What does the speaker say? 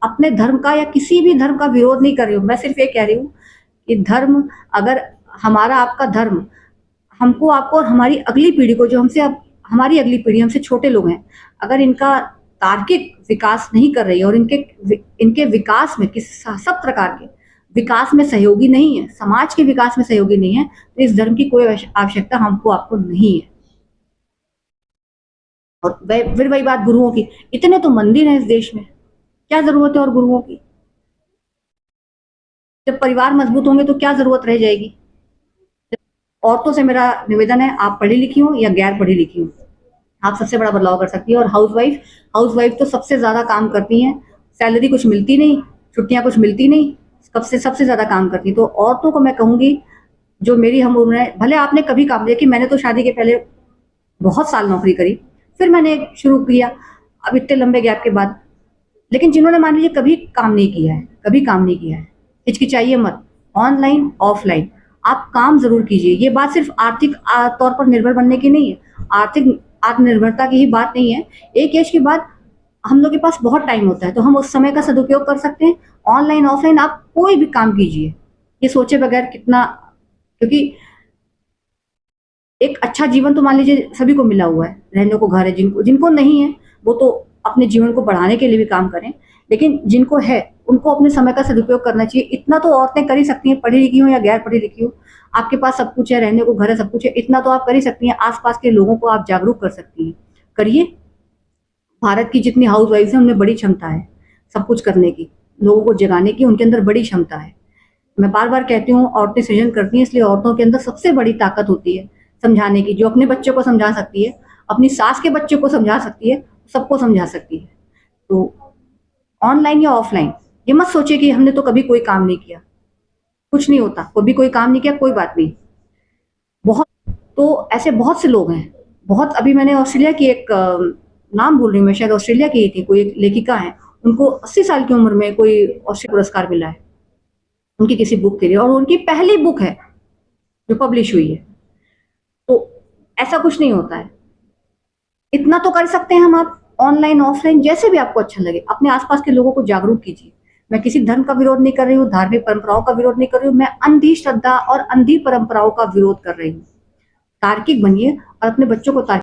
अपने धर्म का या किसी भी धर्म का विरोध नहीं कर रही हूँ। मैं सिर्फ ये कह रही हूँ कि धर्म, अगर हमारा आपका धर्म हमको, आपको और हमारी अगली पीढ़ी को, जो हमसे अब हमारी अगली पीढ़ी, हमसे छोटे लोग हैं, अगर इनका तार्किक विकास नहीं कर रही है और इनके विकास में सब प्रकार के विकास में सहयोगी नहीं है, समाज के विकास में सहयोगी नहीं है, तो इस धर्म की कोई आवश्यकता हमको आपको नहीं है। और फिर वही बात गुरुओं की, इतने तो मंदिर हैं इस देश में, क्या जरूरत है और गुरुओं की? जब परिवार मजबूत होंगे तो क्या जरूरत रह जाएगी? औरतों से मेरा निवेदन है, आप पढ़ी लिखी हो या गैर पढ़ी लिखी हो, आप सबसे बड़ा बदलाव कर सकती है। और हाउसवाइफ तो सबसे ज्यादा काम करती हैं, सैलरी कुछ मिलती नहीं, छुट्टियां कुछ मिलती नहीं, सबसे सबसे ज्यादा काम करती हैं। तो औरतों को मैं कहूंगी, जो मेरी हम उम्र है, भले आपने कभी काम, देखिए मैंने तो शादी के पहले बहुत साल नौकरी करी, फिर मैंने शुरू किया अब इतने लंबे गैप के बाद। लेकिन जिन्होंने मान लीजिए कभी काम नहीं किया है, कभी काम नहीं किया है, हिचकिचाइए मत, ऑनलाइन ऑफलाइन आप काम जरूर कीजिए। ये बात सिर्फ आर्थिक तौर पर निर्भर बनने की नहीं है, आर्थिक आत्मनिर्भरता की ही बात नहीं है। एक एज के बाद हम लोग के पास बहुत टाइम होता है, तो हम उस समय का सदुपयोग कर सकते हैं। ऑनलाइन ऑफलाइन आप कोई भी काम कीजिए, ये सोचे बगैर कितना, क्योंकि एक अच्छा जीवन तो मान लीजिए सभी को मिला हुआ है, रहने को घर है, जिनको जिनको नहीं है वो तो अपने जीवन को बढ़ाने के लिए भी काम करें, लेकिन जिनको है उनको अपने समय का सदुपयोग करना चाहिए। इतना तो औरतें कर ही सकती हैं, पढ़ी लिखी हो या गैर पढ़ी लिखी हो, आपके पास सब कुछ है, रहने को घर है, सब कुछ है, इतना तो आप कर ही सकती हैं। आसपास के लोगों को आप जागरूक कर सकती हैं, करिए। भारत की जितनी हाउस वाइफ है उनमें बड़ी क्षमता है सब कुछ करने की, लोगों को जगाने की उनके अंदर बड़ी क्षमता है। मैं बार बार कहती हूँ, औरतें सृजन करती हैं, इसलिए औरतों के अंदर सबसे बड़ी ताकत होती है समझाने की। जो अपने बच्चों को समझा सकती है, अपनी सास के बच्चों को समझा सकती है, सबको समझा सकती है। तो ऑनलाइन या ऑफलाइन, ये मत सोचिए कि हमने तो कभी कोई काम नहीं किया, कुछ नहीं होता, कभी कोई काम नहीं किया कोई बात नहीं। बहुत, तो ऐसे बहुत से लोग हैं, बहुत। अभी मैंने ऑस्ट्रेलिया की एक नाम भूल रही हूँ मैं, शायद ऑस्ट्रेलिया की ही थी, कोई एक लेखिका है, उनको 80 साल की उम्र में कोई ऑस्ट्रेलिया पुरस्कार मिला है उनकी किसी बुक के लिए, और उनकी पहली बुक है जो पब्लिश हुई है। तो ऐसा कुछ नहीं होता है, इतना तो कर सकते हैं हम। आप ऑनलाइन ऑफलाइन जैसे भी आपको अच्छा लगे, अपने आसपास के लोगों को जागरूक कीजिए। मैं किसी धर्म का विरोध नहीं कर रही हूँ, धार्मिक परंपराओं का विरोध नहीं कर रही हूँ, मैं अंधी श्रद्धा और अंधी परंपराओं का विरोध कर रही हूँ। तार्किक बनिए और अपने बच्चों को तार्किक